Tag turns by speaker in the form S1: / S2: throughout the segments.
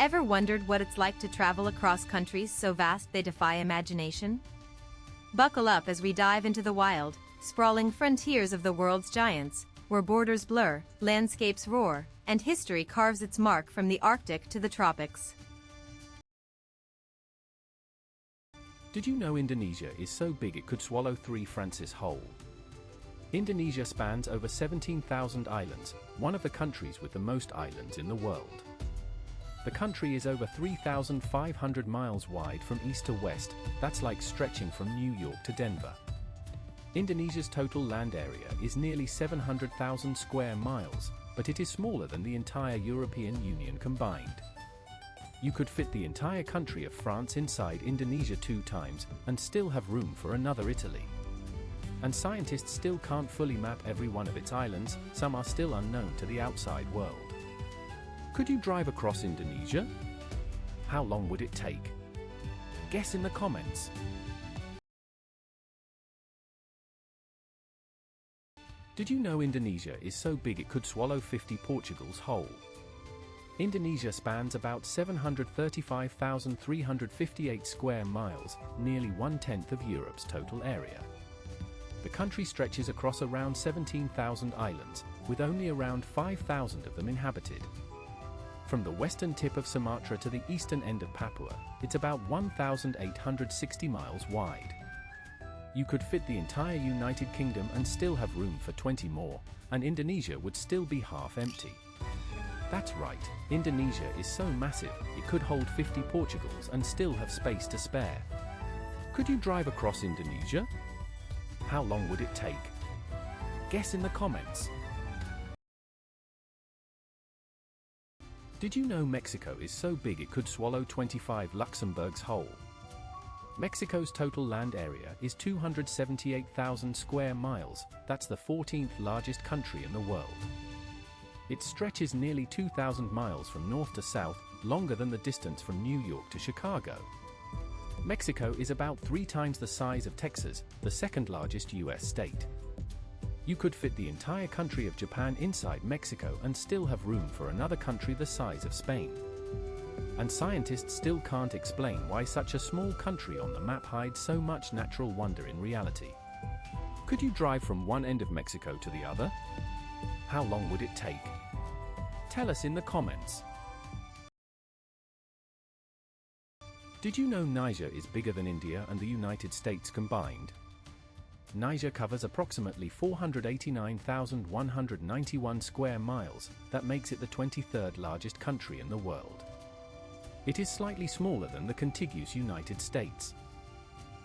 S1: Ever wondered what it's like to travel across countries so vast they defy imagination? Buckle up as we dive into the wild, sprawling frontiers of the world's giants, where borders blur, landscapes roar, and history carves its mark from the Arctic to the tropics.
S2: Did you know Indonesia is so big it could swallow 3 Frances whole? Indonesia spans over 17,000 islands, one of the countries with the most islands in the world. The country is over 3,500 miles wide from east to west. That's like stretching from New York to Denver. Indonesia's total land area is nearly 700,000 square miles, but it is smaller than the entire European Union combined. You could fit the entire country of France inside Indonesia 2 times and still have room for another Italy. And scientists still can't fully map every one of its islands. Some are still unknown to the outside world. Could you drive across Indonesia? How long would it take? Guess in the comments. Did you know Indonesia is so big it could swallow 50 Portugals whole? Indonesia spans about 735,358 square miles, nearly 1/10 of Europe's total area. The country stretches across around 17,000 islands, with only around 5,000 of them inhabited. From the western tip of Sumatra to the eastern end of Papua, it's about 1,860 miles wide. You could fit the entire United Kingdom and still have room for 20 more, and Indonesia would still be half empty. That's right, Indonesia is so massive, it could hold 50 Portugals and still have space to spare. Could you drive across Indonesia? How long would it take? Guess in the comments. Did you know Mexico is so big it could swallow 25 Luxembourgs whole? Mexico's total land area is 278,000 square miles. That's the 14th largest country in the world. It stretches nearly 2,000 miles from north to south, longer than the distance from New York to Chicago. Mexico is about 3 times the size of Texas, the second largest US state. You could fit the entire country of Japan inside Mexico and still have room for another country the size of Spain. And scientists still can't explain why such a small country on the map hides so much natural wonder in reality. Could you drive from one end of Mexico to the other? How long would it take? Tell us in the comments. Did you know Niger is bigger than India and the United States combined? Niger covers approximately 489,191 square miles. That makes it the 23rd largest country in the world. It is slightly smaller than the contiguous United States.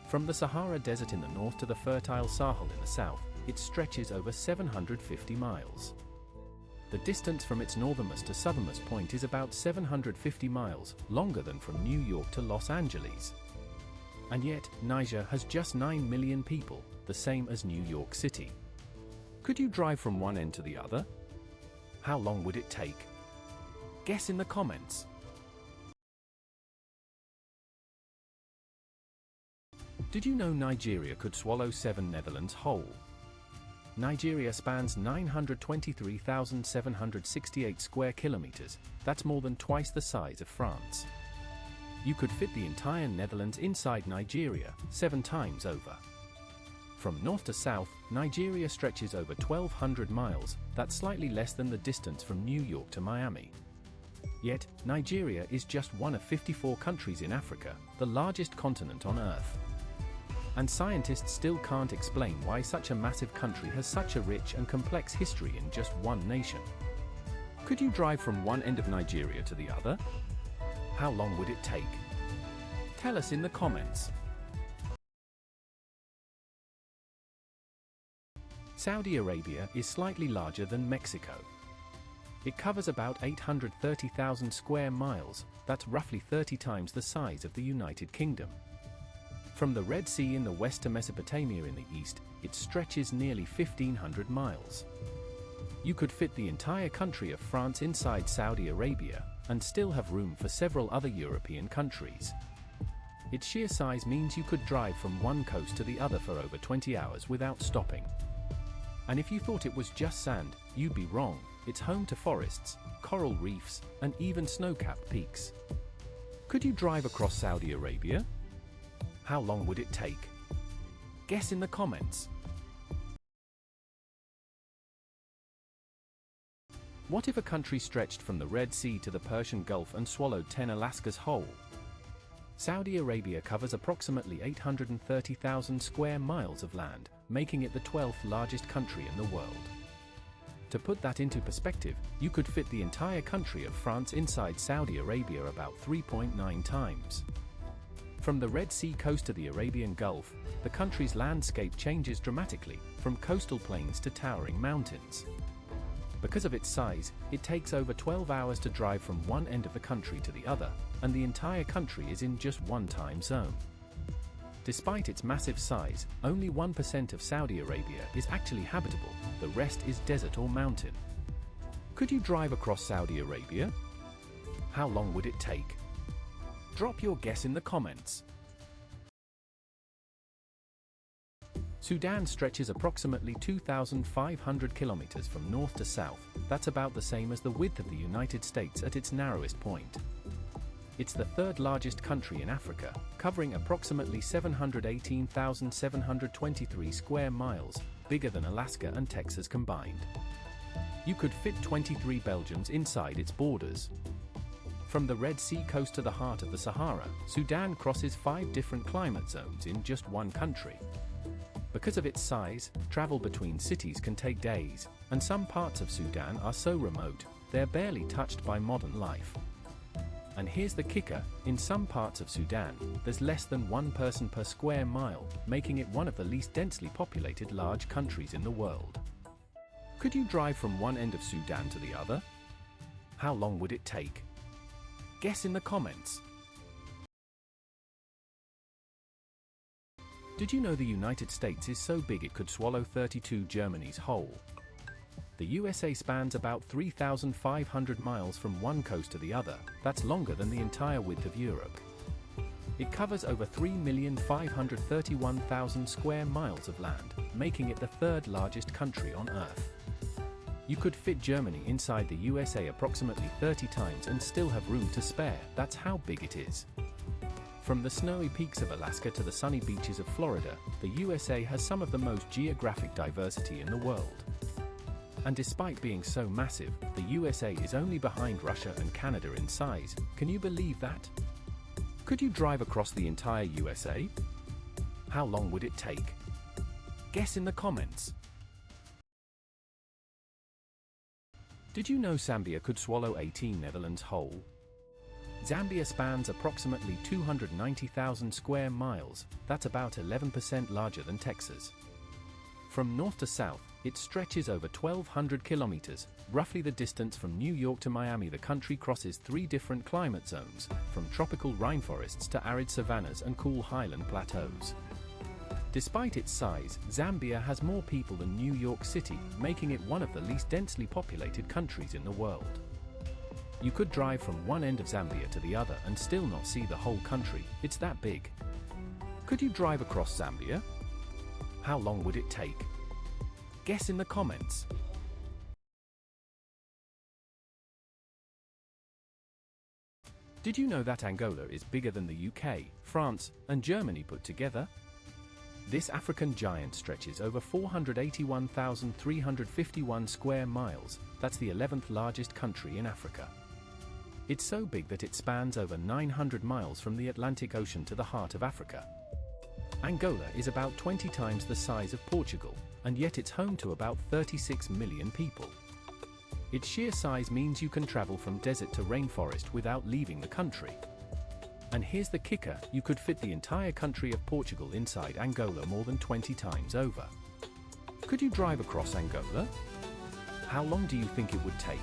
S2: From the Sahara Desert in the north to the fertile Sahel in the south, it stretches over 750 miles. The distance from its northernmost to southernmost point is about 750 miles, longer than from New York to Los Angeles. And yet, Niger has just 9 million people, the same as New York City. Could you drive from one end to the other? How long would it take? Guess in the comments. Did you know Nigeria could swallow 7 Netherlands whole? Nigeria spans 923,768 square kilometers. That's more than twice the size of France. You could fit the entire Netherlands inside Nigeria, 7 times over. From north to south, Nigeria stretches over 1,200 miles. That's slightly less than the distance from New York to Miami. Yet, Nigeria is just one of 54 countries in Africa, the largest continent on Earth. And scientists still can't explain why such a massive country has such a rich and complex history in just one nation. Could you drive from one end of Nigeria to the other? How long would it take? Tell us in the comments. Saudi Arabia is slightly larger than Mexico. It covers about 830,000 square miles. That's roughly 30 times the size of the United Kingdom. From the Red Sea in the west to Mesopotamia in the east, it stretches nearly 1,500 miles. You could fit the entire country of France inside Saudi Arabia, and still have room for several other European countries. Its sheer size means you could drive from one coast to the other for over 20 hours without stopping. And if you thought it was just sand, you'd be wrong. It's home to forests, coral reefs, and even snow-capped peaks. Could you drive across Saudi Arabia? How long would it take? Guess in the comments. What if a country stretched from the Red Sea to the Persian Gulf and swallowed 10 Alaskas whole? Saudi Arabia covers approximately 830,000 square miles of land, making it the 12th largest country in the world. To put that into perspective, you could fit the entire country of France inside Saudi Arabia about 3.9 times. From the Red Sea coast to the Arabian Gulf, the country's landscape changes dramatically, from coastal plains to towering mountains. Because of its size, it takes over 12 hours to drive from one end of the country to the other, and the entire country is in just one time zone. Despite its massive size, only 1% of Saudi Arabia is actually habitable, the rest is desert or mountain. Could you drive across Saudi Arabia? How long would it take? Drop your guess in the comments. Sudan stretches approximately 2,500 kilometers from north to south. That's about the same as the width of the United States at its narrowest point. It's the third largest country in Africa, covering approximately 718,723 square miles, bigger than Alaska and Texas combined. You could fit 23 Belgians inside its borders. From the Red Sea coast to the heart of the Sahara, Sudan crosses 5 different climate zones in just one country. Because of its size, travel between cities can take days, and some parts of Sudan are so remote, they're barely touched by modern life. And here's the kicker, in some parts of Sudan, there's less than one person per square mile, making it one of the least densely populated large countries in the world. Could you drive from one end of Sudan to the other? How long would it take? Guess in the comments. Did you know the United States is so big it could swallow 32 Germany's whole? The USA spans about 3,500 miles from one coast to the other. That's longer than the entire width of Europe. It covers over 3,531,000 square miles of land, making it the third largest country on Earth. You could fit Germany inside the USA approximately 30 times and still have room to spare. That's how big it is. From the snowy peaks of Alaska to the sunny beaches of Florida, the USA has some of the most geographic diversity in the world. And despite being so massive, the USA is only behind Russia and Canada in size. Can you believe that? Could you drive across the entire USA? How long would it take? Guess in the comments. Did you know Zambia could swallow 18 Netherlands whole? Zambia spans approximately 290,000 square miles. That's about 11% larger than Texas. From north to south, it stretches over 1,200 kilometers, roughly the distance from New York to Miami. The country crosses 3 different climate zones, from tropical rainforests to arid savannas and cool highland plateaus. Despite its size, Zambia has more people than New York City, making it one of the least densely populated countries in the world. You could drive from one end of Zambia to the other and still not see the whole country. It's that big. Could you drive across Zambia? How long would it take? Guess in the comments. Did you know that Angola is bigger than the UK, France, and Germany put together? This African giant stretches over 481,351 square miles. That's the 11th largest country in Africa. It's so big that it spans over 900 miles from the Atlantic Ocean to the heart of Africa. Angola is about 20 times the size of Portugal, and yet it's home to about 36 million people. Its sheer size means you can travel from desert to rainforest without leaving the country. And here's the kicker, you could fit the entire country of Portugal inside Angola more than 20 times over. Could you drive across Angola? How long do you think it would take?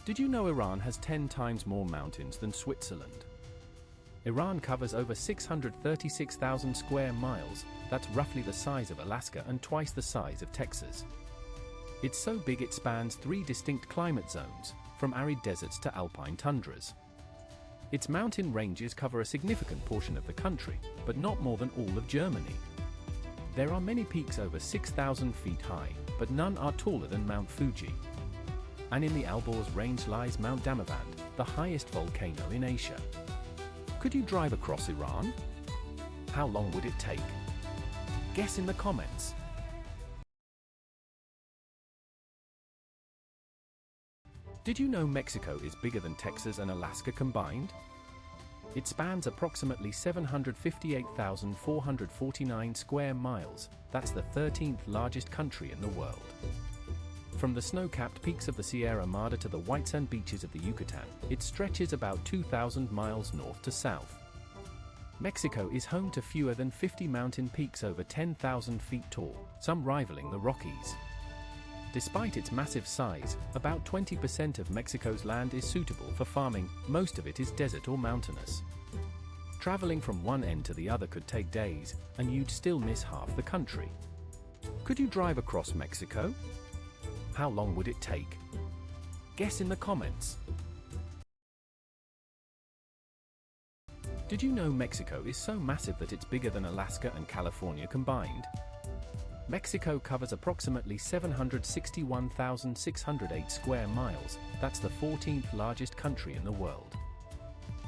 S2: Did you know Iran has 10 times more mountains than Switzerland? Iran covers over 636,000 square miles. That's roughly the size of Alaska and twice the size of Texas. It's so big it spans 3 distinct climate zones, from arid deserts to alpine tundras. Its mountain ranges cover a significant portion of the country, but not more than all of Germany. There are many peaks over 6,000 feet high, but none are taller than Mount Fuji. And in the Alborz range lies Mount Damavand, the highest volcano in Asia. Could you drive across Iran? How long would it take? Guess in the comments. Did you know Mexico is bigger than Texas and Alaska combined? It spans approximately 758,449 square miles. That's the 13th largest country in the world. From the snow-capped peaks of the Sierra Madre to the white sand beaches of the Yucatan, it stretches about 2,000 miles north to south. Mexico is home to fewer than 50 mountain peaks over 10,000 feet tall, some rivaling the Rockies. Despite its massive size, about 20% of Mexico's land is suitable for farming, most of it is desert or mountainous. Traveling from one end to the other could take days, and you'd still miss half the country. Could you drive across Mexico? How long would it take? Guess in the comments. Did you know Mexico is so massive that it's bigger than Alaska and California combined? Mexico covers approximately 761,608 square miles. That's the 14th largest country in the world.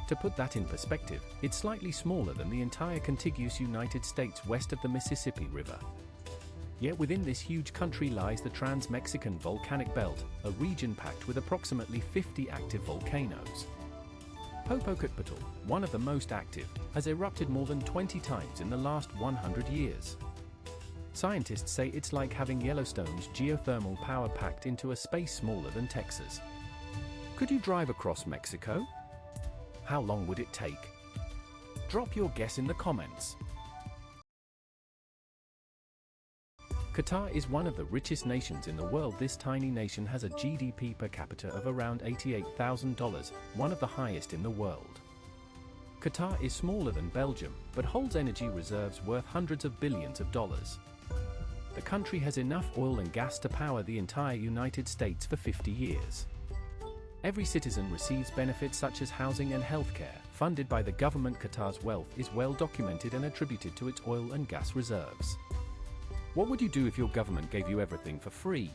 S2: To put that in perspective, it's slightly smaller than the entire contiguous United States west of the Mississippi River. Yet within this huge country lies the Trans-Mexican Volcanic Belt, a region packed with approximately 50 active volcanoes. Popocatépetl, one of the most active, has erupted more than 20 times in the last 100 years. Scientists say it's like having Yellowstone's geothermal power packed into a space smaller than Texas. Could you drive across Mexico? How long would it take? Drop your guess in the comments. Qatar is one of the richest nations in the world. This tiny nation has a GDP per capita of around $88,000, one of the highest in the world. Qatar is smaller than Belgium, but holds energy reserves worth hundreds of billions of dollars. The country has enough oil and gas to power the entire United States for 50 years. Every citizen receives benefits such as housing and healthcare, funded by the government. Qatar's wealth is well documented and attributed to its oil and gas reserves. What would you do if your government gave you everything for free?